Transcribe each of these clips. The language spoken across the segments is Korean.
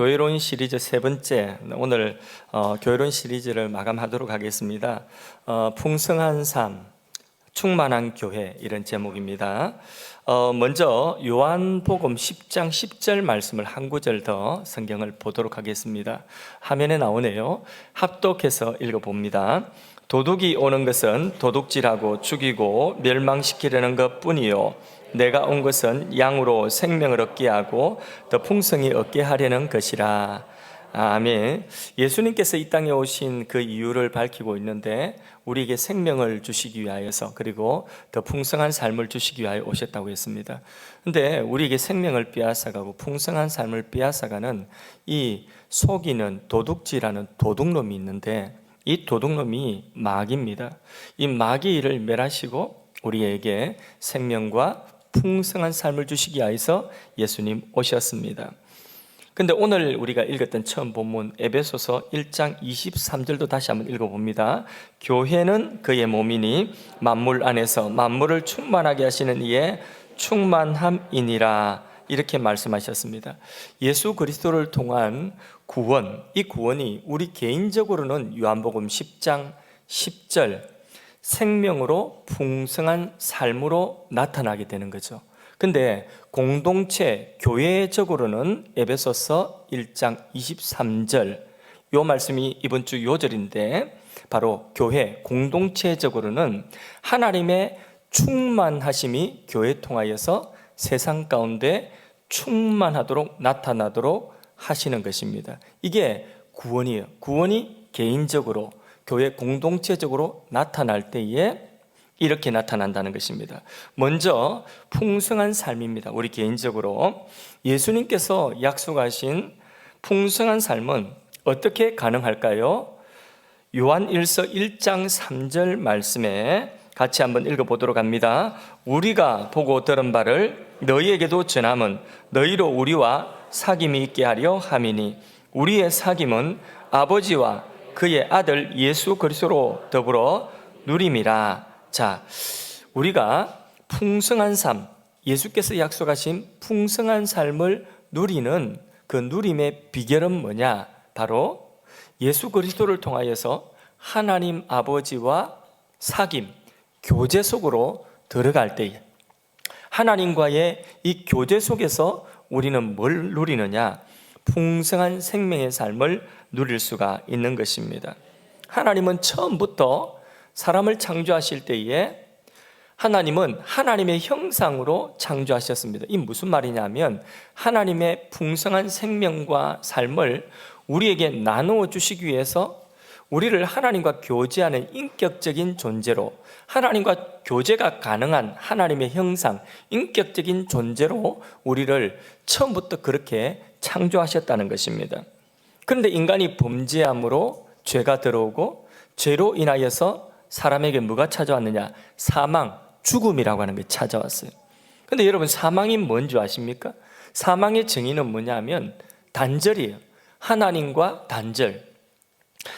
교회론 시리즈 세 번째, 오늘 교회론 시리즈를 마감하도록 하겠습니다. 풍성한 삶, 충만한 교회, 이런 제목입니다. 먼저 요한복음 10장 10절 말씀을 한 구절 더 성경을 보도록 하겠습니다. 화면에 나오네요. 합독해서 읽어봅니다. 도둑이 오는 것은 도둑질하고 죽이고 멸망시키려는 것뿐이요, 내가 온 것은 양으로 생명을 얻게 하고 더 풍성히 얻게 하려는 것이라. 아멘. 예수님께서 이 땅에 오신 그 이유를 밝히고 있는데, 우리에게 생명을 주시기 위하여서, 그리고 더 풍성한 삶을 주시기 위하여 오셨다고 했습니다. 근데 우리에게 생명을 빼앗아가고 풍성한 삶을 빼앗아가는 이 속이는 도둑질하는 도둑놈이 있는데, 이 도둑놈이 마귀입니다. 이 마귀의 일을 멸하시고 우리에게 생명과 풍성한 삶을 주시기 위해서 예수님 오셨습니다. 근데 오늘 우리가 읽었던 처음 본문 에베소서 1장 23절도 다시 한번 읽어봅니다. 교회는 그의 몸이니 만물 안에서 만물을 충만하게 하시는 이의 충만함이니라, 이렇게 말씀하셨습니다. 예수 그리스도를 통한 구원, 이 구원이 우리 개인적으로는 요한복음 10장 10절 생명으로 풍성한 삶으로 나타나게 되는 거죠. 근데 공동체, 교회적으로는 에베소서 1장 23절, 요 말씀이 이번 주 요절인데, 바로 교회, 공동체적으로는 하나님의 충만하심이 교회 통하여서 세상 가운데 충만하도록 나타나도록 하시는 것입니다. 이게 구원이에요. 구원이 개인적으로, 교회 공동체적으로 나타날 때에 이렇게 나타난다는 것입니다. 먼저 풍성한 삶입니다. 우리 개인적으로 예수님께서 약속하신 풍성한 삶은 어떻게 가능할까요? 요한 1서 1장 3절 말씀에 같이 한번 읽어보도록 합니다. 우리가 보고 들은 바를 너희에게도 전함은 너희로 우리와 사귐이 있게 하려 함이니, 우리의 사귐은 아버지와 그의 아들 예수 그리스도로 더불어 누림이라. 자, 우리가 풍성한 삶, 예수께서 약속하신 풍성한 삶을 누리는 그 누림의 비결은 뭐냐? 바로 예수 그리스도를 통하여서 하나님 아버지와 사귐, 교제 속으로 들어갈 때, 하나님과의 이 교제 속에서 우리는 뭘 누리느냐? 풍성한 생명의 삶을 누릴 수가 있는 것입니다. 하나님은 처음부터 사람을 창조하실 때에 하나님은 하나님의 형상으로 창조하셨습니다. 이 무슨 말이냐면, 하나님의 풍성한 생명과 삶을 우리에게 나누어 주시기 위해서 우리를 하나님과 교제하는 인격적인 존재로, 하나님과 교제가 가능한 하나님의 형상, 인격적인 존재로 우리를 처음부터 그렇게 창조하셨다는 것입니다. 그런데 인간이 범죄함으로 죄가 들어오고, 죄로 인하여서 사람에게 뭐가 찾아왔느냐? 사망, 죽음이라고 하는 게 찾아왔어요. 그런데 여러분, 사망이 뭔지 아십니까? 사망의 정의는 뭐냐면 단절이에요. 하나님과 단절,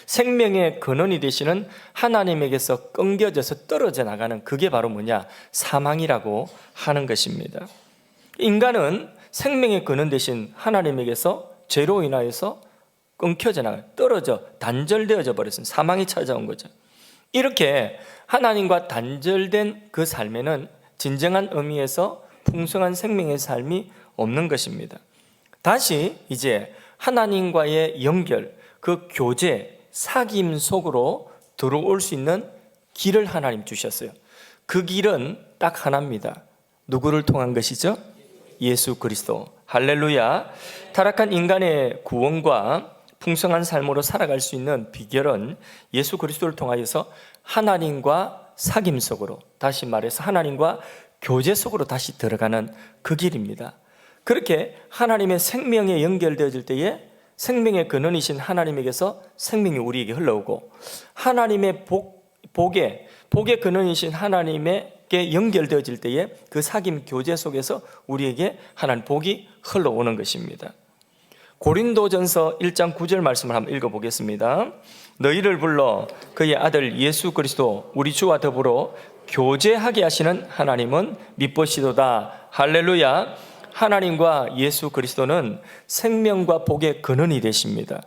생명의 근원이 되시는 하나님에게서 끊겨져서 떨어져 나가는, 그게 바로 뭐냐? 사망이라고 하는 것입니다. 인간은 생명의 근원 되신 하나님에게서 죄로 인하여서 끊겨져 나가요. 떨어져, 단절되어져 버렸어요. 사망이 찾아온 거죠. 이렇게 하나님과 단절된 그 삶에는 진정한 의미에서 풍성한 생명의 삶이 없는 것입니다. 다시 이제 하나님과의 연결, 그 교제, 사귐 속으로 들어올 수 있는 길을 하나님 주셨어요. 그 길은 딱 하나입니다. 누구를 통한 것이죠? 예수 그리스도. 할렐루야. 타락한 인간의 구원과 풍성한 삶으로 살아갈 수 있는 비결은 예수 그리스도를 통하여서 하나님과 사귐 속으로, 다시 말해서 하나님과 교제 속으로 다시 들어가는 그 길입니다. 그렇게 하나님의 생명에 연결되어질 때에 생명의 근원이신 하나님에게서 생명이 우리에게 흘러오고, 하나님의 복의 근원이신 하나님에게 연결되어질 때에 그 사귐 교제 속에서 우리에게 하나님 복이 흘러오는 것입니다. 고린도전서 1장 9절 말씀을 한번 읽어보겠습니다. 너희를 불러 그의 아들 예수 그리스도 우리 주와 더불어 교제하게 하시는 하나님은 미쁘시도다. 할렐루야. 하나님과 예수 그리스도는 생명과 복의 근원이 되십니다.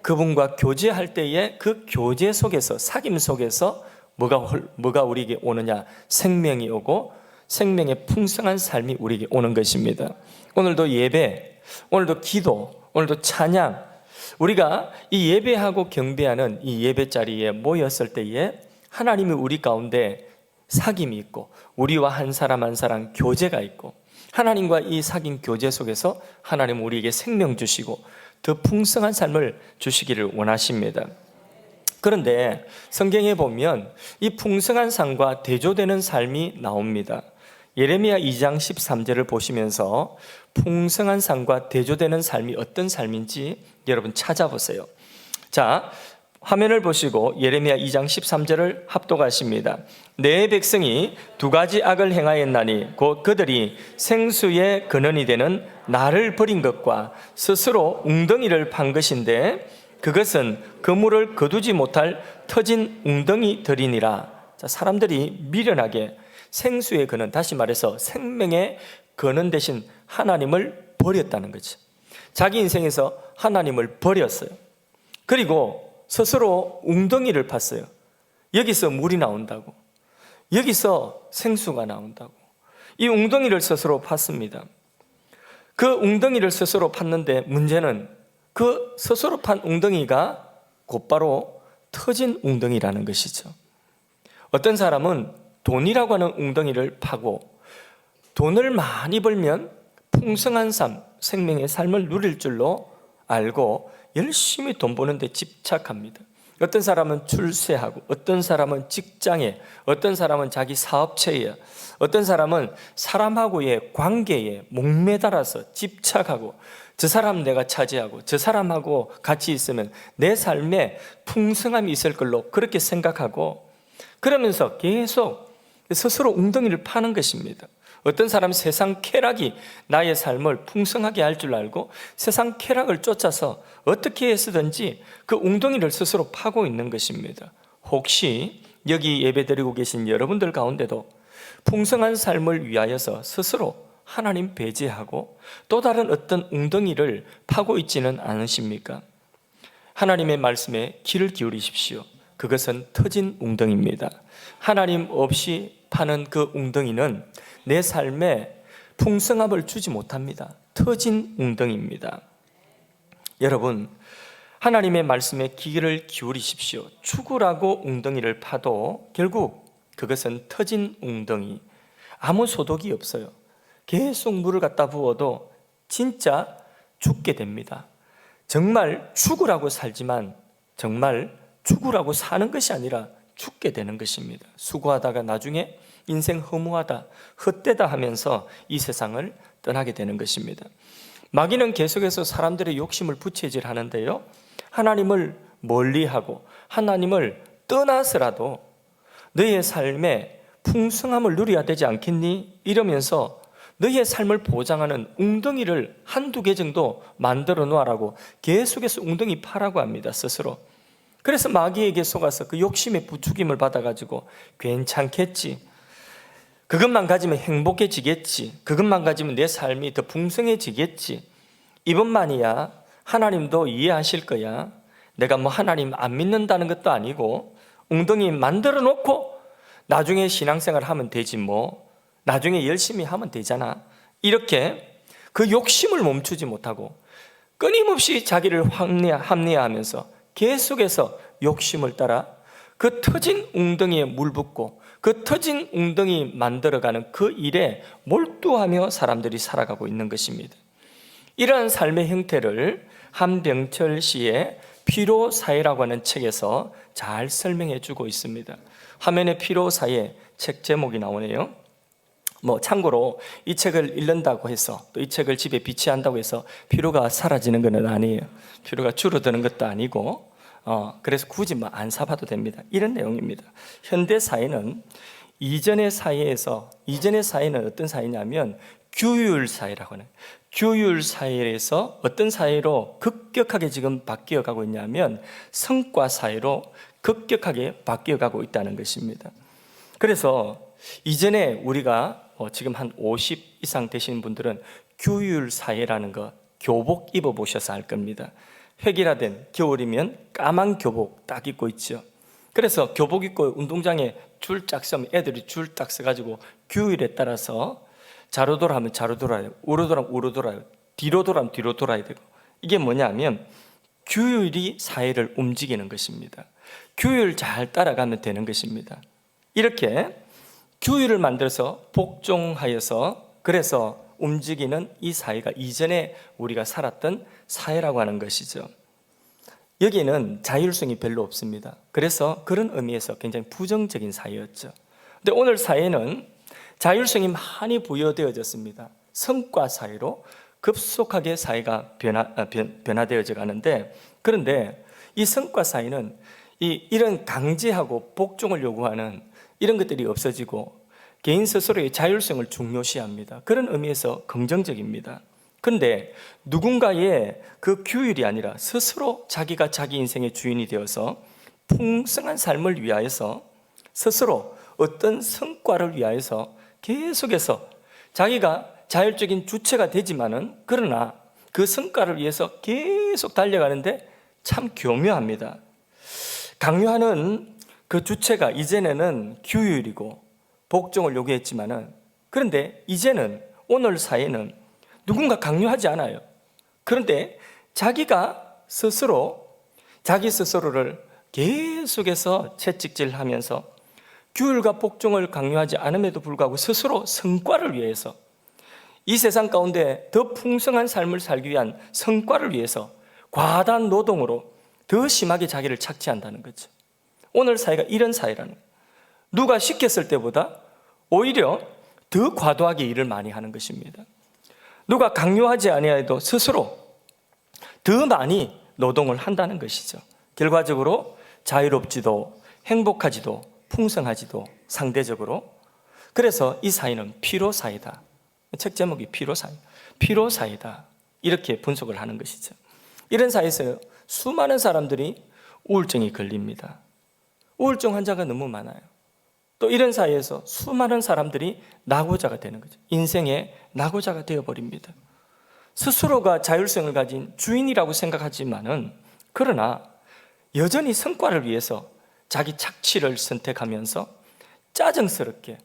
그분과 교제할 때에 그 교제 속에서, 사귐 속에서 뭐가 우리에게 오느냐? 생명이 오고 생명의 풍성한 삶이 우리에게 오는 것입니다. 오늘도 예배, 오늘도 기도, 오늘도 찬양, 우리가 이 예배하고 경배하는 이 예배 자리에 모였을 때에 하나님이 우리 가운데 사귐이 있고 우리와 한 사람 한 사람 교제가 있고 하나님과 이 사귐 교제 속에서 하나님은 우리에게 생명 주시고 더 풍성한 삶을 주시기를 원하십니다. 그런데 성경에 보면 이 풍성한 삶과 대조되는 삶이 나옵니다. 예레미야 2장 13절을 보시면서 풍성한 삶과 대조되는 삶이 어떤 삶인지 여러분 찾아보세요. 자, 화면을 보시고 예레미야 2장 13절을 합독하십니다. 내 백성이 두 가지 악을 행하였나니 곧 그들이 생수의 근원이 되는 나를 버린 것과 스스로 웅덩이를 판 것인데 그것은 그물을 거두지 못할 터진 웅덩이들이니라. 자, 사람들이 미련하게 생수의 근원, 다시 말해서 생명의 근원 대신 하나님을 버렸다는 거죠. 자기 인생에서 하나님을 버렸어요. 그리고 스스로 웅덩이를 팠어요. 여기서 물이 나온다고, 여기서 생수가 나온다고. 이 웅덩이를 스스로 팠습니다. 그 웅덩이를 스스로 팠는데 문제는 그 스스로 판 웅덩이가 곧바로 터진 웅덩이라는 것이죠. 어떤 사람은 돈이라고 하는 웅덩이를 파고 돈을 많이 벌면 풍성한 삶, 생명의 삶을 누릴 줄로 알고 열심히 돈 버는 데 집착합니다. 어떤 사람은 출세하고, 어떤 사람은 직장에, 어떤 사람은 자기 사업체에, 어떤 사람은 사람하고의 관계에 목매달아서 집착하고, 저 사람 내가 차지하고 저 사람하고 같이 있으면 내 삶에 풍성함이 있을 걸로 그렇게 생각하고, 그러면서 계속 스스로 웅덩이를 파는 것입니다. 어떤 사람은 세상 쾌락이 나의 삶을 풍성하게 할 줄 알고 세상 쾌락을 쫓아서 어떻게 해서든지 그 웅덩이를 스스로 파고 있는 것입니다. 혹시 여기 예배드리고 계신 여러분들 가운데도 풍성한 삶을 위하여서 스스로 하나님 배제하고 또 다른 어떤 웅덩이를 파고 있지는 않으십니까? 하나님의 말씀에 귀를 기울이십시오. 그것은 터진 웅덩이입니다. 하나님 없이 파는 그 웅덩이는 내 삶에 풍성함을 주지 못합니다. 터진 웅덩이입니다. 여러분, 하나님의 말씀에 귀를 기울이십시오. 죽으라고 웅덩이를 파도 결국 그것은 터진 웅덩이, 아무 소득이 없어요. 계속 물을 갖다 부어도 진짜 죽게 됩니다. 정말 죽으라고 살지만 정말 죽으라고 사는 것이 아니라 죽게 되는 것입니다. 수고하다가 나중에 인생 허무하다, 헛되다 하면서 이 세상을 떠나게 되는 것입니다. 마귀는 계속해서 사람들의 욕심을 부채질 하는데요, 하나님을 멀리하고 하나님을 떠나서라도 너의 삶에 풍성함을 누려야 되지 않겠니? 이러면서 너의 삶을 보장하는 웅덩이를 한두 개 정도 만들어 놓으라고 계속해서 웅덩이 파라고 합니다, 스스로. 그래서 마귀에게 속아서 그 욕심의 부추김을 받아가지고 괜찮겠지, 그것만 가지면 행복해지겠지, 그것만 가지면 내 삶이 더 풍성해지겠지, 이것만이야 하나님도 이해하실 거야, 내가 뭐 하나님 안 믿는다는 것도 아니고 웅덩이 만들어 놓고 나중에 신앙생활 하면 되지, 뭐 나중에 열심히 하면 되잖아, 이렇게 그 욕심을 멈추지 못하고 끊임없이 자기를 합리화하면서 계속해서 욕심을 따라 그 터진 웅덩이에 물 붓고 그 터진 웅덩이 만들어가는 그 일에 몰두하며 사람들이 살아가고 있는 것입니다. 이러한 삶의 형태를 한병철 씨의 피로사회라고 하는 책에서 잘 설명해 주고 있습니다. 화면에 피로사회 책 제목이 나오네요. 참고로 이 책을 읽는다고 해서, 또 이 책을 집에 비치한다고 해서 피로가 사라지는 것은 아니에요. 피로가 줄어드는 것도 아니고, 그래서 굳이 안 사봐도 됩니다. 이런 내용입니다. 현대 사회는 이전의 사회는 어떤 사회냐면 규율 사회라고 하는, 규율 사회에서 어떤 사회로 급격하게 지금 바뀌어가고 있냐면 성과 사회로 급격하게 바뀌어가고 있다는 것입니다. 그래서 이전에 우리가 지금 한 50 이상 되신 분들은 규율 사회라는 것, 교복 입어보셔서 알 겁니다. 획일화된 겨울이면 까만 교복 딱 입고 있죠. 그래서 교복 입고 운동장에 줄 쫙 서면 애들이 줄 딱 서가지고 규율에 따라서 좌로 돌아하면 좌로 돌아야 되고, 우로 돌아하면 우로 돌아야 되고, 뒤로 돌아하면 뒤로 돌아야 되고. 이게 뭐냐면 규율이 사회를 움직이는 것입니다. 규율 잘 따라가면 되는 것입니다. 이렇게 규율을 만들어서 복종하여서 그래서 움직이는 이 사회가 이전에 우리가 살았던 사회라고 하는 것이죠. 여기는 자율성이 별로 없습니다. 그래서 그런 의미에서 굉장히 부정적인 사회였죠. 근데 오늘 사회는 자율성이 많이 부여되어졌습니다. 성과 사회로 급속하게 사회가 변화되어져 가는데, 그런데 이 성과 사회는 이런 강제하고 복종을 요구하는 이런 것들이 없어지고 개인 스스로의 자율성을 중요시합니다. 그런 의미에서 긍정적입니다. 그런데 누군가의 그 규율이 아니라 스스로 자기가 자기 인생의 주인이 되어서 풍성한 삶을 위하여서 스스로 어떤 성과를 위하여서 계속해서 자기가 자율적인 주체가 되지만은 그러나 그 성과를 위해서 계속 달려가는데 참 교묘합니다. 강요하는 그 주체가 이전에는 규율이고 복종을 요구했지만은, 그런데 이제는 오늘 사회는 누군가 강요하지 않아요. 그런데 자기가 스스로 자기 스스로를 계속해서 채찍질하면서 규율과 복종을 강요하지 않음에도 불구하고 스스로 성과를 위해서 이 세상 가운데 더 풍성한 삶을 살기 위한 성과를 위해서 과다한 노동으로 더 심하게 자기를 착취한다는 거죠. 오늘 사회가 이런 사회라는 거예요. 누가 시켰을 때보다 오히려 더 과도하게 일을 많이 하는 것입니다. 누가 강요하지 아니하여도 스스로 더 많이 노동을 한다는 것이죠. 결과적으로 자유롭지도 행복하지도 풍성하지도 상대적으로. 그래서 이 사회는 피로사회다. 책 제목이 피로사회다. 이렇게 분석을 하는 것이죠. 이런 사회에서 수많은 사람들이 우울증이 걸립니다. 우울증 환자가 너무 많아요. 또 이런 사회에서 수많은 사람들이 낙오자가 되는 거죠. 인생의 낙오자가 되어버립니다. 스스로가 자율성을 가진 주인이라고 생각하지만은 그러나 여전히 성과를 위해서 자기 착취를 선택하면서 짜증스럽게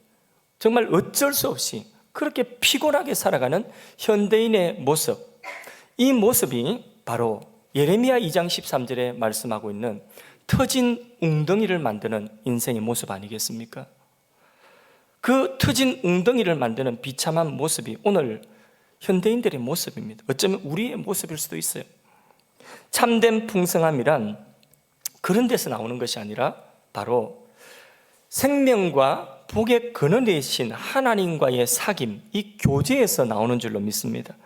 정말 어쩔 수 없이 그렇게 피곤하게 살아가는 현대인의 모습, 이 모습이 바로 예레미야 2장 13절에 말씀하고 있는 터진 웅덩이를 만드는 인생의 모습 아니겠습니까? 그 터진 웅덩이를 만드는 비참한 모습이 오늘 현대인들의 모습입니다. 어쩌면 우리의 모습일 수도 있어요. 참된 풍성함이란 그런 데서 나오는 것이 아니라 바로 생명과 복의 근원이신 하나님과의 사귐, 이 교제에서 나오는 줄로 믿습니다.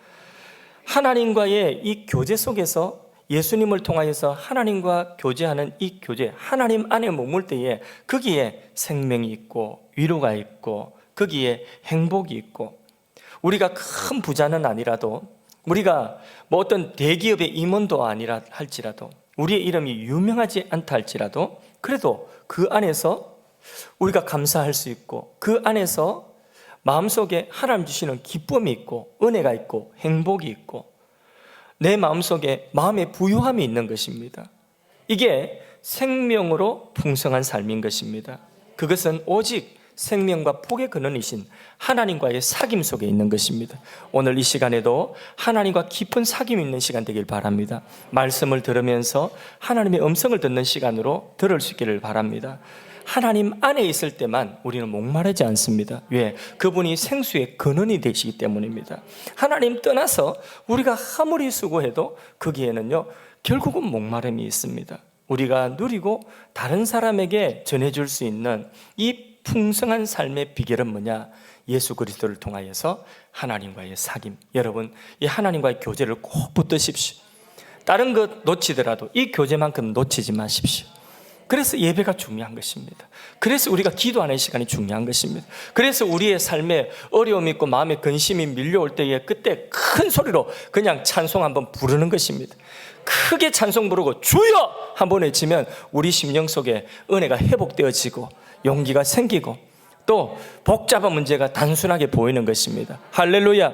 하나님과의 이 교제 속에서 예수님을 통하여서 하나님과 교제하는 이 교제, 하나님 안에 머물 때에 거기에 생명이 있고 위로가 있고 거기에 행복이 있고, 우리가 큰 부자는 아니라도 우리가 뭐 어떤 대기업의 임원도 아니라 할지라도 우리의 이름이 유명하지 않다 할지라도 그래도 그 안에서 우리가 감사할 수 있고 그 안에서 마음속에 하나님 주시는 기쁨이 있고 은혜가 있고 행복이 있고 내 마음속에 마음의 부유함이 있는 것입니다. 이게 생명으로 풍성한 삶인 것입니다. 그것은 오직 생명과 복의 근원이신 하나님과의 사귐 속에 있는 것입니다. 오늘 이 시간에도 하나님과 깊은 사귐이 있는 시간 되길 바랍니다. 말씀을 들으면서 하나님의 음성을 듣는 시간으로 들을 수 있기를 바랍니다. 하나님 안에 있을 때만 우리는 목마르지 않습니다. 왜? 그분이 생수의 근원이 되시기 때문입니다. 하나님 떠나서 우리가 아무리 수고해도 거기에는요 결국은 목마름이 있습니다. 우리가 누리고 다른 사람에게 전해줄 수 있는 이 풍성한 삶의 비결은 뭐냐? 예수 그리스도를 통하여서 하나님과의 사귐. 여러분, 이 하나님과의 교제를 꼭 붙드십시오. 다른 것 놓치더라도 이 교제만큼 놓치지 마십시오. 그래서 예배가 중요한 것입니다. 그래서 우리가 기도하는 시간이 중요한 것입니다. 그래서 우리의 삶에 어려움이 있고 마음에 근심이 밀려올 때에 그때 큰 소리로 그냥 찬송 한번 부르는 것입니다. 크게 찬송 부르고 주여 한번 외치면 우리 심령 속에 은혜가 회복되어지고 용기가 생기고 또 복잡한 문제가 단순하게 보이는 것입니다. 할렐루야.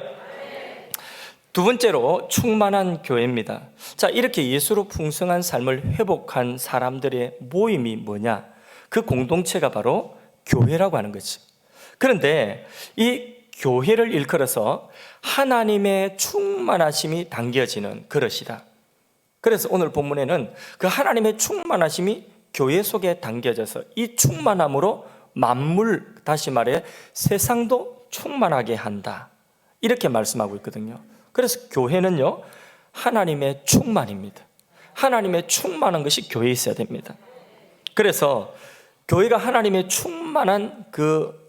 두 번째로 충만한 교회입니다. 자, 이렇게 예수로 풍성한 삶을 회복한 사람들의 모임이 뭐냐? 그 공동체가 바로 교회라고 하는 거죠. 그런데 이 교회를 일컬어서 하나님의 충만하심이 담겨지는 그릇이다. 그래서 오늘 본문에는 그 하나님의 충만하심이 교회 속에 담겨져서 이 충만함으로 만물, 다시 말해 세상도 충만하게 한다, 이렇게 말씀하고 있거든요. 그래서 교회는요, 하나님의 충만입니다. 하나님의 충만한 것이 교회에 있어야 됩니다. 그래서 교회가 하나님의 충만한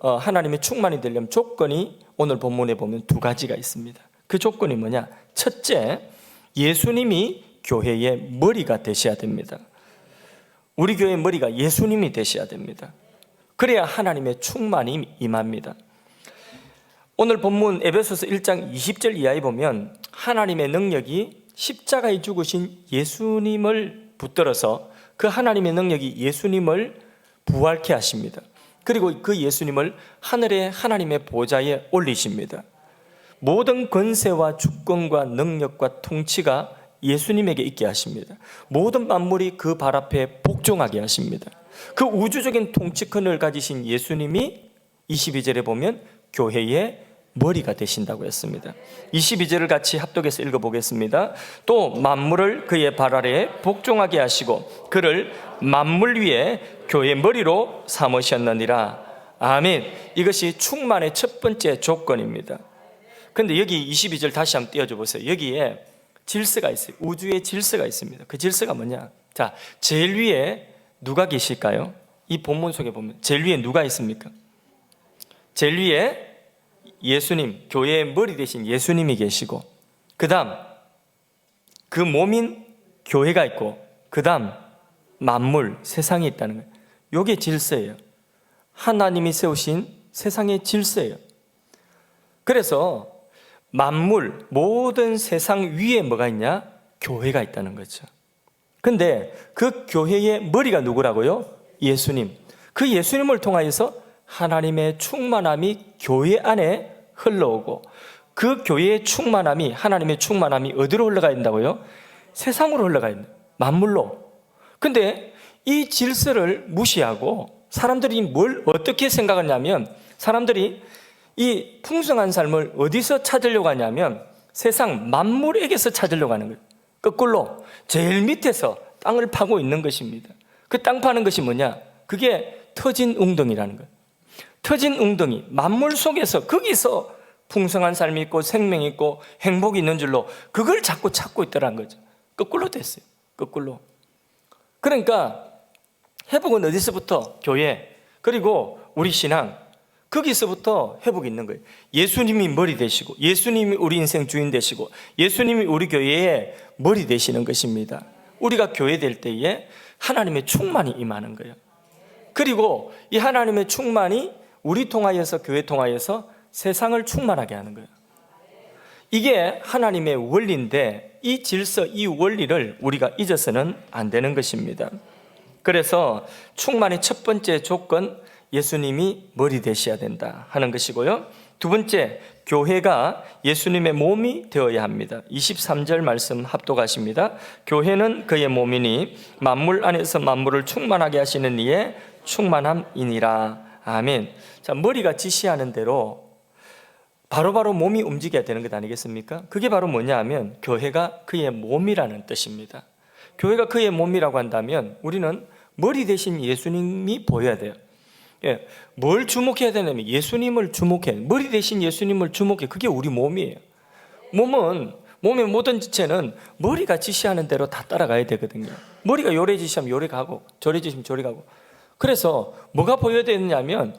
하나님의 충만이 되려면 조건이 오늘 본문에 보면 두 가지가 있습니다. 그 조건이 뭐냐? 첫째, 예수님이 교회의 머리가 되셔야 됩니다. 우리 교회의 머리가 예수님이 되셔야 됩니다. 그래야 하나님의 충만이 임합니다. 오늘 본문 에베소서 1장 20절 이하에 보면 하나님의 능력이 십자가에 죽으신 예수님을 붙들어서 그 하나님의 능력이 예수님을 부활케 하십니다. 그리고 그 예수님을 하늘의 하나님의 보좌에 올리십니다. 모든 권세와 주권과 능력과 통치가 예수님에게 있게 하십니다. 모든 만물이 그 발 앞에 복종하게 하십니다. 그 우주적인 통치권을 가지신 예수님이 22절에 보면 교회의 머리가 되신다고 했습니다. 22절을 같이 합독해서 읽어보겠습니다. 또 만물을 그의 발 아래에 복종하게 하시고 그를 만물 위에 교회의 머리로 삼으셨느니라. 아멘. 이것이 충만의 첫 번째 조건입니다. 그런데 여기 22절 다시 한번 띄워줘 보세요. 여기에 질서가 있어요. 우주의 질서가 있습니다. 그 질서가 뭐냐? 자, 제일 위에 누가 계실까요? 이 본문 속에 보면 제일 위에 누가 있습니까? 제일 위에 예수님, 교회의 머리 되신 예수님이 계시고, 그 다음 그 몸인 교회가 있고, 그 다음 만물, 세상이 있다는 거예요. 이게 질서예요. 하나님이 세우신 세상의 질서예요. 그래서 만물, 모든 세상 위에 뭐가 있냐? 교회가 있다는 거죠. 근데 그 교회의 머리가 누구라고요? 예수님. 그 예수님을 통하여서 하나님의 충만함이 교회 안에 흘러오고, 그 교회의 충만함이, 하나님의 충만함이 어디로 흘러가 있다고요? 세상으로 흘러가 있는, 만물로. 근데 이 질서를 무시하고 사람들이 뭘 어떻게 생각하냐면, 사람들이 이 풍성한 삶을 어디서 찾으려고 하냐면 세상 만물에게서 찾으려고 하는 거예요. 거꾸로 제일 밑에서 땅을 파고 있는 것입니다. 그 땅 파는 것이 뭐냐? 그게 터진 웅덩이라는 거예요. 터진 웅덩이, 만물 속에서 거기서 풍성한 삶이 있고 생명이 있고 행복이 있는 줄로 그걸 자꾸 찾고 있더라는 거죠. 거꾸로 됐어요. 거꾸로. 그러니까 회복은 어디서부터? 교회, 그리고 우리 신앙, 거기서부터 회복이 있는 거예요. 예수님이 머리 되시고, 예수님이 우리 인생 주인 되시고, 예수님이 우리 교회의 머리 되시는 것입니다. 우리가 교회 될 때에 하나님의 충만이 임하는 거예요. 그리고 이 하나님의 충만이 우리 통하여서, 교회 통하여서 세상을 충만하게 하는 거예요. 이게 하나님의 원리인데, 이 질서, 이 원리를 우리가 잊어서는 안 되는 것입니다. 그래서 충만의 첫 번째 조건, 예수님이 머리 되셔야 된다 하는 것이고요. 두 번째, 교회가 예수님의 몸이 되어야 합니다. 23절 말씀 합독하십니다. 교회는 그의 몸이니 만물 안에서 만물을 충만하게 하시는 이의 충만함이니라. 아멘. 자, 머리가 지시하는 대로 바로바로 몸이 움직여야 되는 것 아니겠습니까? 그게 바로 뭐냐 하면 교회가 그의 몸이라는 뜻입니다. 교회가 그의 몸이라고 한다면 우리는 머리 대신 예수님이 보여야 돼요. 예, 뭘 주목해야 되냐면 예수님을 주목해. 머리 대신 예수님을 주목해. 그게 우리 몸이에요. 몸의 모든 지체는 머리가 지시하는 대로 다 따라가야 되거든요. 머리가 요래 지시하면 요래 가고, 저래 지시면 저래 가고. 그래서 뭐가 보여야 되느냐면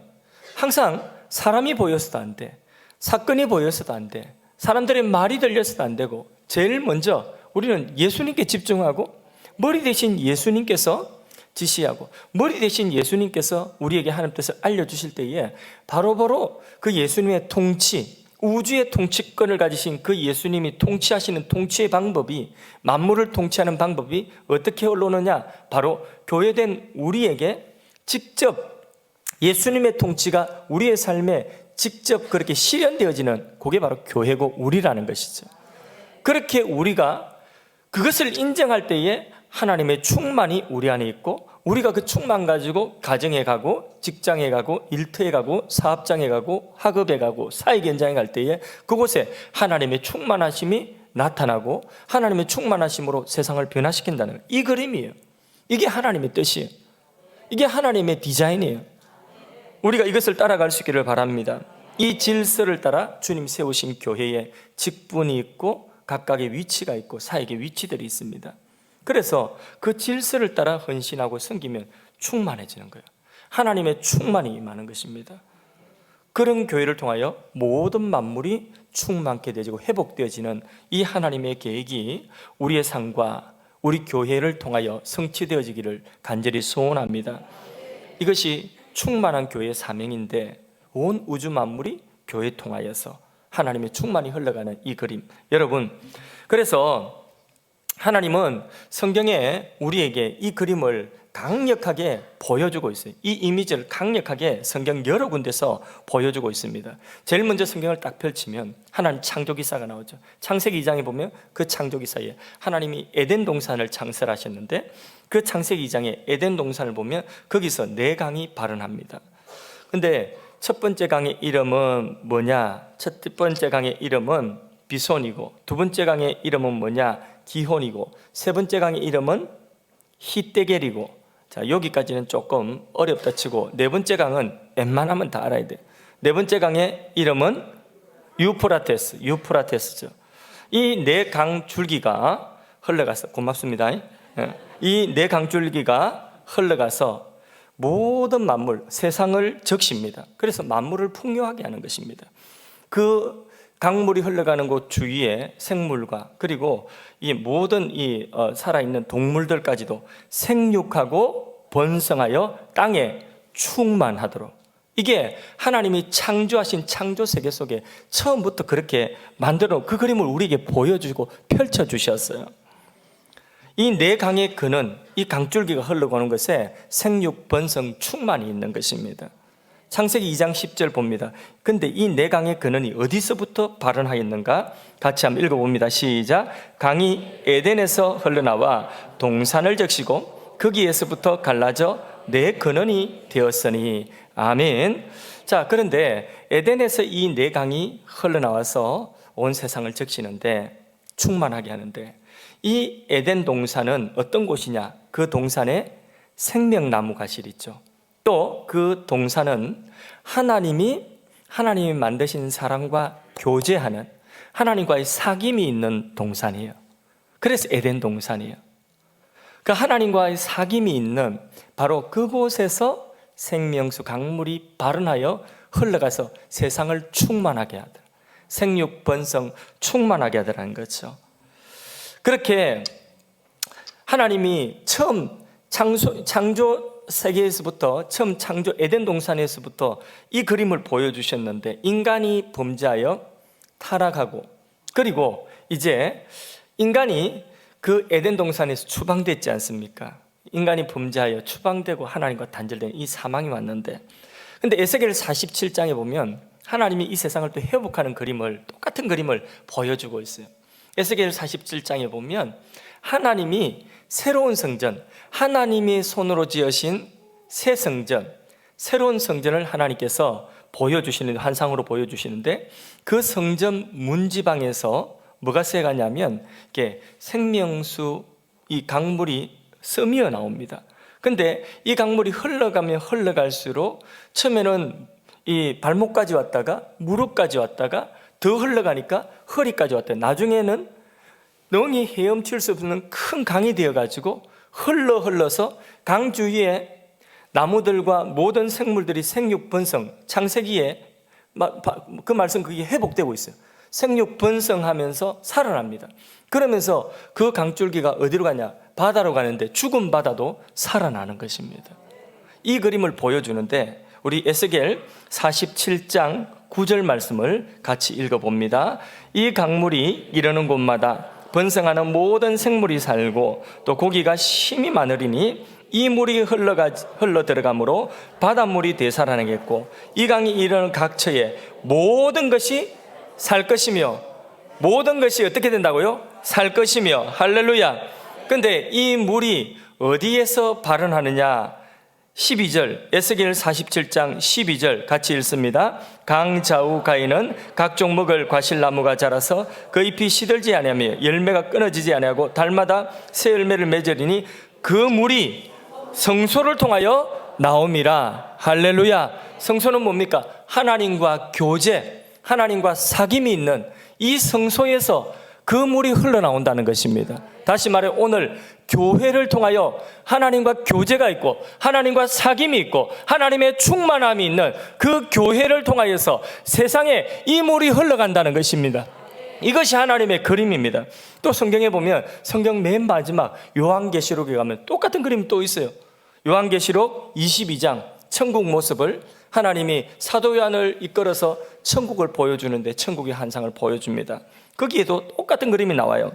항상 사람이 보여서도 안 돼, 사건이 보여서도 안 돼, 사람들의 말이 들려서도 안 되고, 제일 먼저 우리는 예수님께 집중하고 머리 대신 예수님께서 지시하고, 머리 대신 예수님께서 우리에게 하나님 뜻을 알려주실 때에 바로바로 그 예수님의 통치, 우주의 통치권을 가지신 그 예수님이 통치하시는 통치의 방법이, 만물을 통치하는 방법이 어떻게 흘러오느냐? 바로 교회된 우리에게 직접 예수님의 통치가 우리의 삶에 직접 그렇게 실현되어지는, 그게 바로 교회고 우리라는 것이죠. 그렇게 우리가 그것을 인정할 때에 하나님의 충만이 우리 안에 있고, 우리가 그 충만 가지고 가정에 가고 직장에 가고 일터에 가고 사업장에 가고 학업에 가고 사회 현장에 갈 때에 그곳에 하나님의 충만하심이 나타나고 하나님의 충만하심으로 세상을 변화시킨다는 이 그림이에요. 이게 하나님의 뜻이에요. 이게 하나님의 디자인이에요. 우리가 이것을 따라갈 수 있기를 바랍니다. 이 질서를 따라 주님 세우신 교회에 직분이 있고 각각의 위치가 있고 사역의 위치들이 있습니다. 그래서 그 질서를 따라 헌신하고 섬기면 충만해지는 거예요. 하나님의 충만이 임하는 것입니다. 그런 교회를 통하여 모든 만물이 충만케 되어지고 회복되어지는 이 하나님의 계획이 우리의 삶과 우리 교회를 통하여 성취되어지기를 간절히 소원합니다. 이것이 충만한 교회의 사명인데, 온 우주 만물이 교회 통하여서 하나님의 충만이 흘러가는 이 그림, 여러분, 그래서 하나님은 성경에 우리에게 이 그림을 강력하게 보여주고 있어요. 이 이미지를 강력하게 성경 여러 군데서 보여주고 있습니다. 제일 먼저 성경을 딱 펼치면 하나님 창조기사가 나오죠. 창세기 2장에 보면 그 창조기사에 하나님이 에덴 동산을 창설하셨는데, 그 창세기 2장에 에덴 동산을 보면 거기서 네 강이 발원합니다. 근데 첫 번째 강의 이름은 뭐냐? 첫 번째 강의 이름은 비손이고, 두 번째 강의 이름은 뭐냐? 기혼이고, 세 번째 강의 이름은 히데겔이고, 자, 여기까지는 조금 어렵다 치고, 네 번째 강은 웬만하면 다 알아야 돼요. 네 번째 강의 이름은 유프라테스죠. 이 네 강 줄기가 흘러가서, 고맙습니다. 이 네 강 줄기가 흘러가서 모든 만물, 세상을 적십니다. 그래서 만물을 풍요하게 하는 것입니다. 그 강물이 흘러가는 곳 주위에 생물과 그리고 이 모든 이 살아있는 동물들까지도 생육하고 번성하여 땅에 충만하도록, 이게 하나님이 창조하신 창조 세계 속에 처음부터 그렇게 만들어 그 그림을 우리에게 보여주고 펼쳐주셨어요. 이 네 강의 근은 이 강줄기가 흘러가는 것에 생육, 번성, 충만이 있는 것입니다. 창세기 2장 10절 봅니다. 근데 이 네 강의 근원이 어디서부터 발원하였는가? 같이 한번 읽어봅니다. 시작. 강이 에덴에서 흘러나와 동산을 적시고 거기에서부터 갈라져 네 근원이 되었으니. 아멘. 자, 그런데 에덴에서 이 네 강이 흘러나와서 온 세상을 적시는데, 충만하게 하는데, 이 에덴 동산은 어떤 곳이냐? 그 동산에 생명나무 가실이 있죠. 또 그 동산은 하나님이 만드신 사람과 교제하는, 하나님과의 사귐이 있는 동산이에요. 그래서 에덴 동산이에요. 그 하나님과의 사귐이 있는 바로 그곳에서 생명수 강물이 발원하여 흘러가서 세상을 충만하게 하더라. 생육, 번성, 충만하게 하더라는 거죠. 그렇게 하나님이 처음 창조 세계에서부터, 처음 창조 에덴 동산에서부터 이 그림을 보여주셨는데, 인간이 범죄하여 타락하고, 그리고 이제 인간이 그 에덴 동산에서 추방됐지 않습니까? 인간이 범죄하여 추방되고 하나님과 단절된 이 사망이 왔는데, 근데 에스겔 47장에 보면 하나님이 이 세상을 또 회복하는 그림을, 똑같은 그림을 보여주고 있어요. 에스겔 47장에 보면 하나님이 새로운 성전, 하나님이 손으로 지으신 새 성전, 새로운 성전을 하나님께서 보여주시는, 환상으로 보여주시는데, 그 성전 문지방에서 뭐가 새가냐면 이게 생명수, 이 강물이 스미어 나옵니다. 근데 이 강물이 흘러가면 흘러갈수록 처음에는 이 발목까지 왔다가 무릎까지 왔다가 더 흘러가니까 허리까지 왔다. 나중에는 능히 헤엄칠 수 없는 큰 강이 되어가지고 흘러서 강 주위에 나무들과 모든 생물들이 생육 번성, 창세기에 그 말씀 그게 회복되고 있어요. 생육 번성하면서 살아납니다. 그러면서 그 강줄기가 어디로 가냐? 바다로 가는데 죽은 바다도 살아나는 것입니다. 이 그림을 보여주는데, 우리 에스겔 47장 9절 말씀을 같이 읽어봅니다. 이 강물이 이르는 곳마다 번성하는 모든 생물이 살고 또 고기가 심히 많으리니 이 물이 흘러 들어가므로 바닷물이 되살아나겠고 이 강이 이르는 각 처에 모든 것이 살 것이며 모든 것이 어떻게 된다고요? 살 것이며. 할렐루야. 근데 이 물이 어디에서 발원하느냐? 12절, 에스겔 47장 12절 같이 읽습니다. 강 좌우 가에는 각종 먹을 과실나무가 자라서 그 잎이 시들지 아니하며 열매가 끊어지지 아니하고 달마다 새 열매를 맺으리니 그 물이 성소를 통하여 나옴이라. 할렐루야. 성소는 뭡니까? 하나님과 교제, 하나님과 사귐이 있는 이 성소에서 그 물이 흘러나온다는 것입니다. 다시 말해 오늘 교회를 통하여 하나님과 교제가 있고 하나님과 사귐이 있고 하나님의 충만함이 있는 그 교회를 통하여서 세상에 이 물이 흘러간다는 것입니다. 이것이 하나님의 그림입니다. 또 성경에 보면 성경 맨 마지막 요한계시록에 가면 똑같은 그림이 또 있어요. 요한계시록 22장 천국 모습을 하나님이 사도 요한을 이끌어서 천국을 보여주는데 천국의 환상을 보여줍니다. 거기에도 똑같은 그림이 나와요.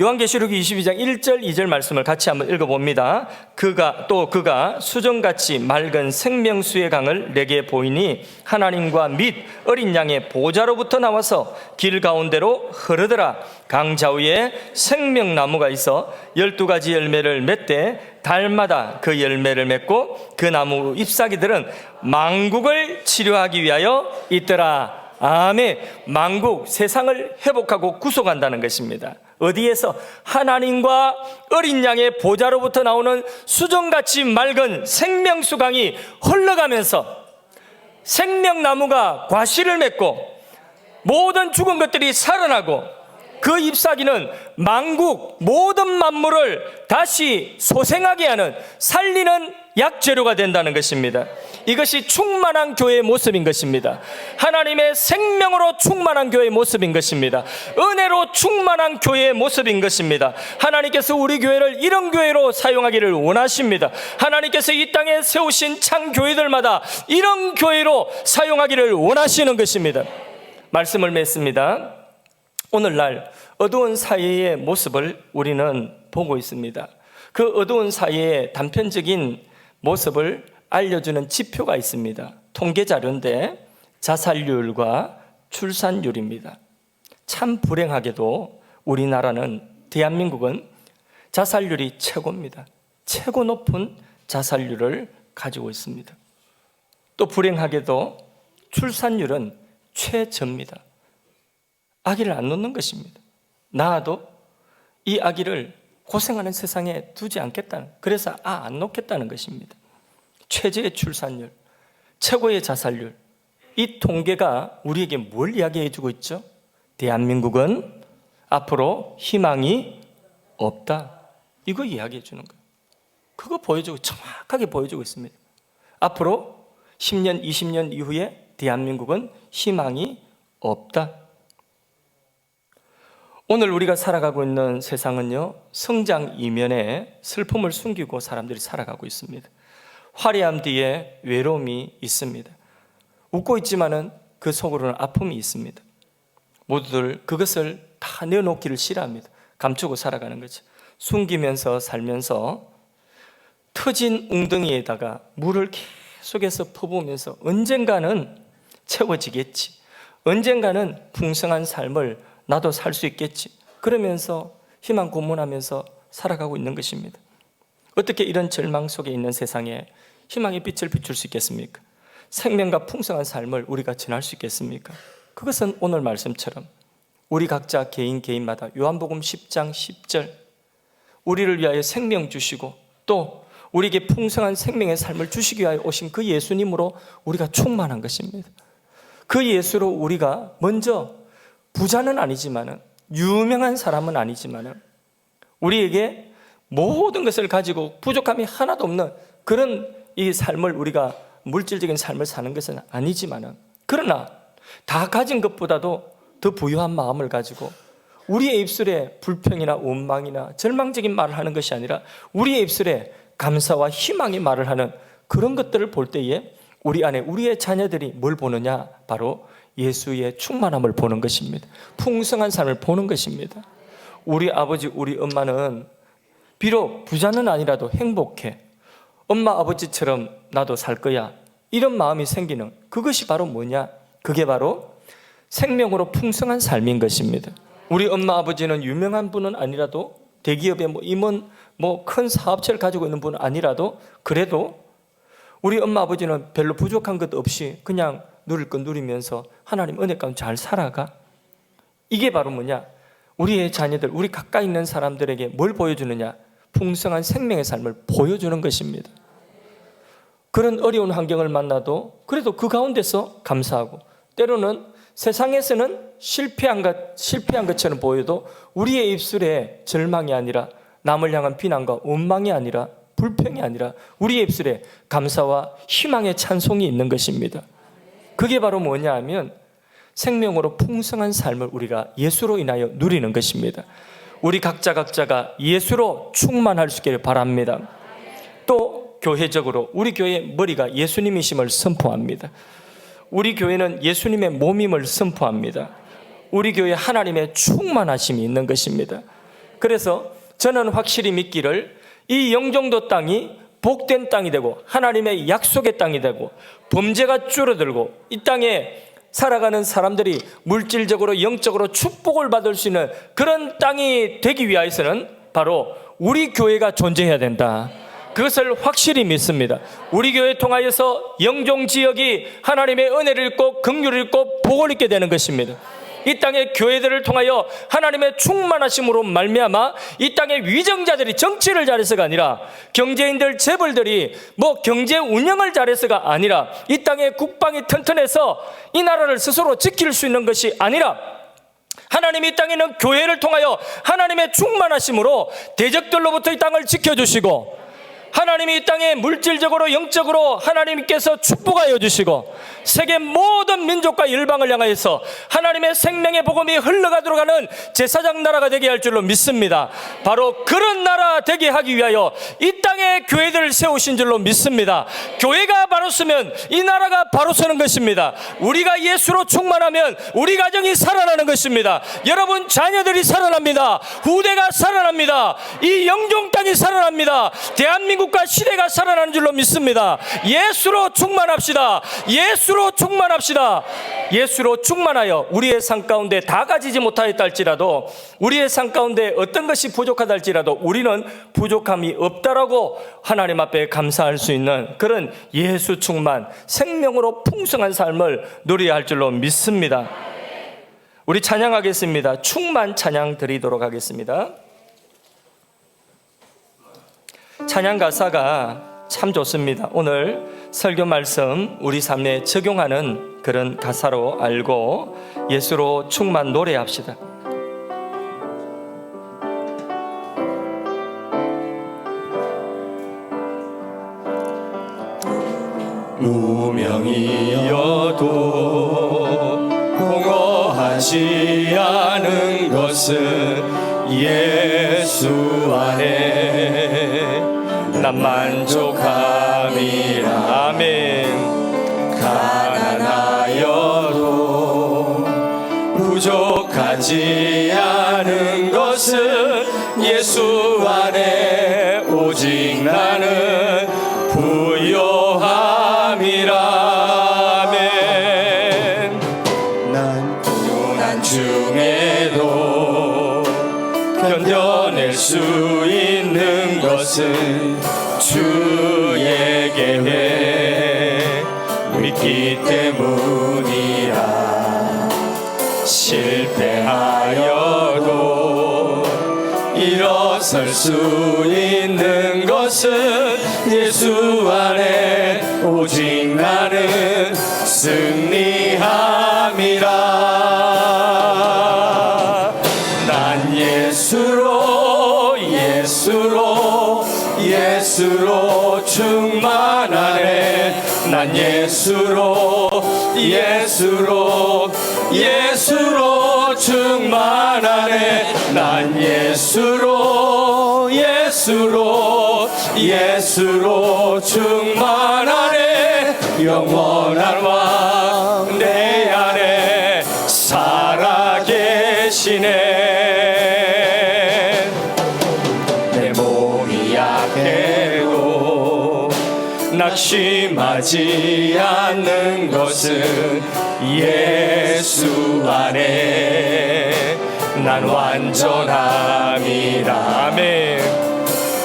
요한계시록 22장 1절 2절 말씀을 같이 한번 읽어봅니다. 그가 수정같이 맑은 생명수의 강을 내게 보이니 하나님과 및 어린 양의 보좌로부터 나와서 길 가운데로 흐르더라. 강 좌우에 생명나무가 있어 12가지 열매를 맺되 달마다 그 열매를 맺고 그 나무 잎사귀들은 만국을 치료하기 위하여 있더라. 아멘. 만국, 세상을 회복하고 구속한다는 것입니다. 어디에서? 하나님과 어린 양의 보좌로부터 나오는 수정같이 맑은 생명수강이 흘러가면서 생명나무가 과실을 맺고 모든 죽은 것들이 살아나고 그 잎사귀는 만국 모든 만물을 다시 소생하게 하는 살리는 약재료가 된다는 것입니다. 이것이 충만한 교회의 모습인 것입니다. 하나님의 생명으로 충만한 교회의 모습인 것입니다. 은혜로 충만한 교회의 모습인 것입니다. 하나님께서 우리 교회를 이런 교회로 사용하기를 원하십니다. 하나님께서 이 땅에 세우신 창교회들마다 이런 교회로 사용하기를 원하시는 것입니다. 말씀을 맺습니다. 오늘날 어두운 사회의 모습을 우리는 보고 있습니다. 그 어두운 사회의 단편적인 모습을 알려주는 지표가 있습니다. 통계 자료인데 자살률과 출산율입니다. 참 불행하게도 우리나라는, 대한민국은 자살률이 최고입니다. 최고 높은 자살률을 가지고 있습니다. 또 불행하게도 출산율은 최저입니다. 아기를 안 놓는 것입니다. 낳아도 이 아기를 고생하는 세상에 두지 않겠다는, 그래서 안 놓겠다는 것입니다. 최저의 출산율, 최고의 자살률, 이 통계가 우리에게 뭘 이야기해 주고 있죠? 대한민국은 앞으로 희망이 없다, 이거 이야기해 주는 거예요. 그거 보여주고, 정확하게 보여주고 있습니다. 앞으로 10년, 20년 이후에 대한민국은 희망이 없다. 오늘 우리가 살아가고 있는 세상은요, 성장 이면에 슬픔을 숨기고 사람들이 살아가고 있습니다. 화려함 뒤에 외로움이 있습니다. 웃고 있지만은 그 속으로는 아픔이 있습니다. 모두들 그것을 다 내놓기를 싫어합니다. 감추고 살아가는 거죠. 숨기면서 살면서 터진 웅덩이에다가 물을 계속해서 퍼부으면서 언젠가는 채워지겠지, 언젠가는 풍성한 삶을 나도 살 수 있겠지, 그러면서 희망 고문하면서 살아가고 있는 것입니다. 어떻게 이런 절망 속에 있는 세상에 희망의 빛을 비출 수 있겠습니까? 생명과 풍성한 삶을 우리가 전할 수 있겠습니까? 그것은 오늘 말씀처럼 우리 각자 개인마다 요한복음 10장 10절 우리를 위하여 생명 주시고 또 우리에게 풍성한 생명의 삶을 주시기 위하여 오신 그 예수님으로 우리가 충만한 것입니다. 그 예수로 우리가 먼저 부자는 아니지만은, 유명한 사람은 아니지만은, 우리에게 모든 것을 가지고 부족함이 하나도 없는 그런 이 삶을, 우리가 물질적인 삶을 사는 것은 아니지만은, 그러나 다 가진 것보다도 더 부유한 마음을 가지고 우리의 입술에 불평이나 원망이나 절망적인 말을 하는 것이 아니라 우리의 입술에 감사와 희망의 말을 하는 그런 것들을 볼 때에 우리 안에 우리의 자녀들이 뭘 보느냐? 바로 예수의 충만함을 보는 것입니다. 풍성한 삶을 보는 것입니다. 우리 아버지, 우리 엄마는 비록 부자는 아니라도 행복해, 엄마 아버지처럼 나도 살 거야, 이런 마음이 생기는 그것이 바로 뭐냐? 그게 바로 생명으로 풍성한 삶인 것입니다. 우리 엄마 아버지는 유명한 분은 아니라도 대기업의 임원 큰 사업체를 가지고 있는 분은 아니라도 그래도 우리 엄마 아버지는 별로 부족한 것 없이 그냥 누릴 것 누리면서 하나님 은혜 가운데 잘 살아가. 이게 바로 뭐냐? 우리의 자녀들, 우리 가까이 있는 사람들에게 뭘 보여주느냐? 풍성한 생명의 삶을 보여주는 것입니다. 그런 어려운 환경을 만나도 그래도 그 가운데서 감사하고, 때로는 세상에서는 실패한 것처럼 보여도 우리의 입술에 절망이 아니라, 남을 향한 비난과 원망이 아니라, 불평이 아니라 우리의 입술에 감사와 희망의 찬송이 있는 것입니다. 그게 바로 뭐냐 하면 생명으로 풍성한 삶을 우리가 예수로 인하여 누리는 것입니다. 우리 각자가 예수로 충만할 수 있기를 바랍니다. 또 교회적으로 우리 교회의 머리가 예수님이심을 선포합니다. 우리 교회는 예수님의 몸임을 선포합니다. 우리 교회에 하나님의 충만하심이 있는 것입니다. 그래서 저는 확실히 믿기를 이 영종도 땅이 복된 땅이 되고 하나님의 약속의 땅이 되고 범죄가 줄어들고 이 땅에 살아가는 사람들이 물질적으로 영적으로 축복을 받을 수 있는 그런 땅이 되기 위해서는 바로 우리 교회가 존재해야 된다. 그것을 확실히 믿습니다. 우리 교회 통하여서 영종 지역이 하나님의 은혜를 입고 긍휼을 입고 복을 입게 되는 것입니다. 이 땅의 교회들을 통하여 하나님의 충만하심으로 말미암아 이 땅의 위정자들이 정치를 잘해서가 아니라, 경제인들 재벌들이 경제 운영을 잘해서가 아니라, 이 땅의 국방이 튼튼해서 이 나라를 스스로 지킬 수 있는 것이 아니라, 하나님이 이 땅에 있는 교회를 통하여 하나님의 충만하심으로 대적들로부터 이 땅을 지켜주시고, 하나님이 이 땅에 물질적으로 영적으로 하나님께서 축복하여 주시고, 세계 모든 민족과 열방을 향하여서 하나님의 생명의 복음이 흘러가도록 하는 제사장 나라가 되게 할 줄로 믿습니다. 바로 그런 나라 되게 하기 위하여 이 땅에 교회들을 세우신 줄로 믿습니다. 교회가 바로 서면 이 나라가 바로 서는 것입니다. 우리가 예수로 충만하면 우리 가정이 살아나는 것입니다. 여러분 자녀들이 살아납니다. 후대가 살아납니다. 이 영종 땅이 살아납니다. 대한민국 국가 시대가 살아나는 줄로 믿습니다. 예수로 충만합시다. 예수로 충만합시다. 예수로 충만하여 우리의 삶 가운데 다 가지지 못하였다 할지라도, 우리의 삶 가운데 어떤 것이 부족하다 할지라도 우리는 부족함이 없다라고 하나님 앞에 감사할 수 있는 그런 예수 충만, 생명으로 풍성한 삶을 누려야 할 줄로 믿습니다. 우리 찬양하겠습니다. 충만 찬양 드리도록 하겠습니다. 찬양 가사가 참 좋습니다. 오늘 설교 말씀 우리 삶에 적용하는 그런 가사로 알고 예수로 충만 노래합시다. 무명이어도 공허하지 않은 것은 예수 안에 난 만족함이라. 아멘. 가난하여도 부족하지 않은 것은 예수 안에 오직 나는 부요함이라. 아멘. 난 고난 중에도 견뎌낼 수 있는 것은 주의 계획 믿기 때문이라. 실패하여도 일어설 수 있는 것은 예수 안에 오직 나는 승리함이라. 난 예수로 충만하네. 난 예수로 충만하네. 난 예수로 충만하네. 영원한 왕 내 안에 살아계시네. 낙심하지 않는 것은 예수 안에 난 완전함이라. 아멘.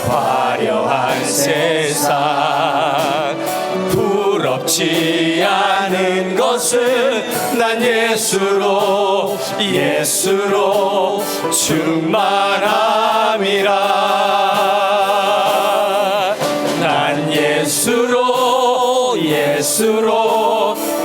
화려한 세상 부럽지 않은 것은 난 예수로 충만함이라. 난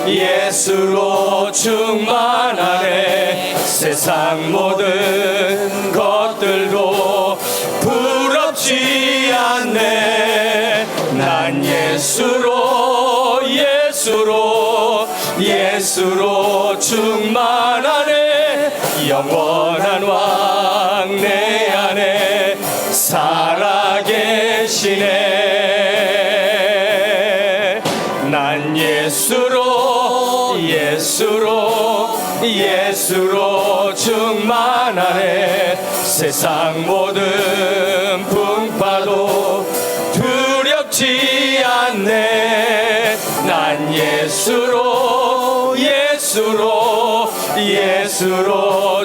예수로 충만하네. 세상 모든 것들도 부럽지 않네. 난 예수로 충만하네. 영원한 왕 내 안에 살아계시네. 난 예수로 충만하네. 세상 모든 풍파도 두렵지 않네. 난 예수로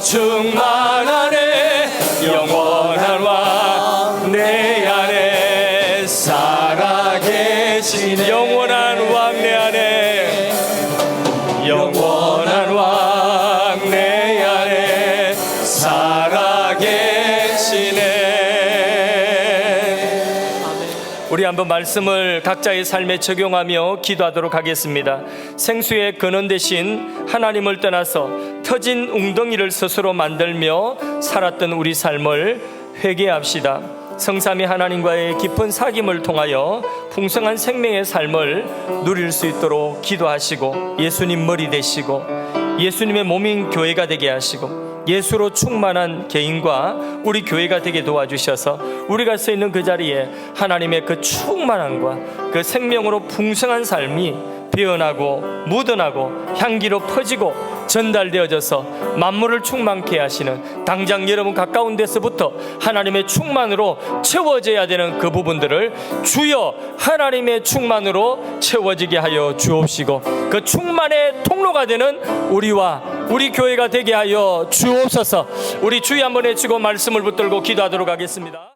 충만하네. 영원한 왕 내 안에 살아계시네. 영원한 왕 내 안에, 영원한 왕 내 안에 살아계시네. 우리 한번 말씀을 각자의 삶에 적용하며 기도하도록 하겠습니다. 생수의 근원 대신 하나님을 떠나서 터진 웅덩이를 스스로 만들며 살았던 우리 삶을 회개합시다. 성삼위 하나님과의 깊은 사귐을 통하여 풍성한 생명의 삶을 누릴 수 있도록 기도하시고, 예수님 머리 되시고 예수님의 몸인 교회가 되게 하시고, 예수로 충만한 개인과 우리 교회가 되게 도와주셔서 우리가 서 있는 그 자리에 하나님의 그 충만함과 그 생명으로 풍성한 삶이 배어나고 묻어나고 향기로 퍼지고 전달되어져서 만물을 충만케 하시는, 당장 여러분 가까운 데서부터 하나님의 충만으로 채워져야 되는 그 부분들을 주여 하나님의 충만으로 채워지게 하여 주옵시고, 그 충만의 통로가 되는 우리와 우리 교회가 되게 하여 주옵소서. 우리 주의 한번 외치고 말씀을 붙들고 기도하도록 하겠습니다.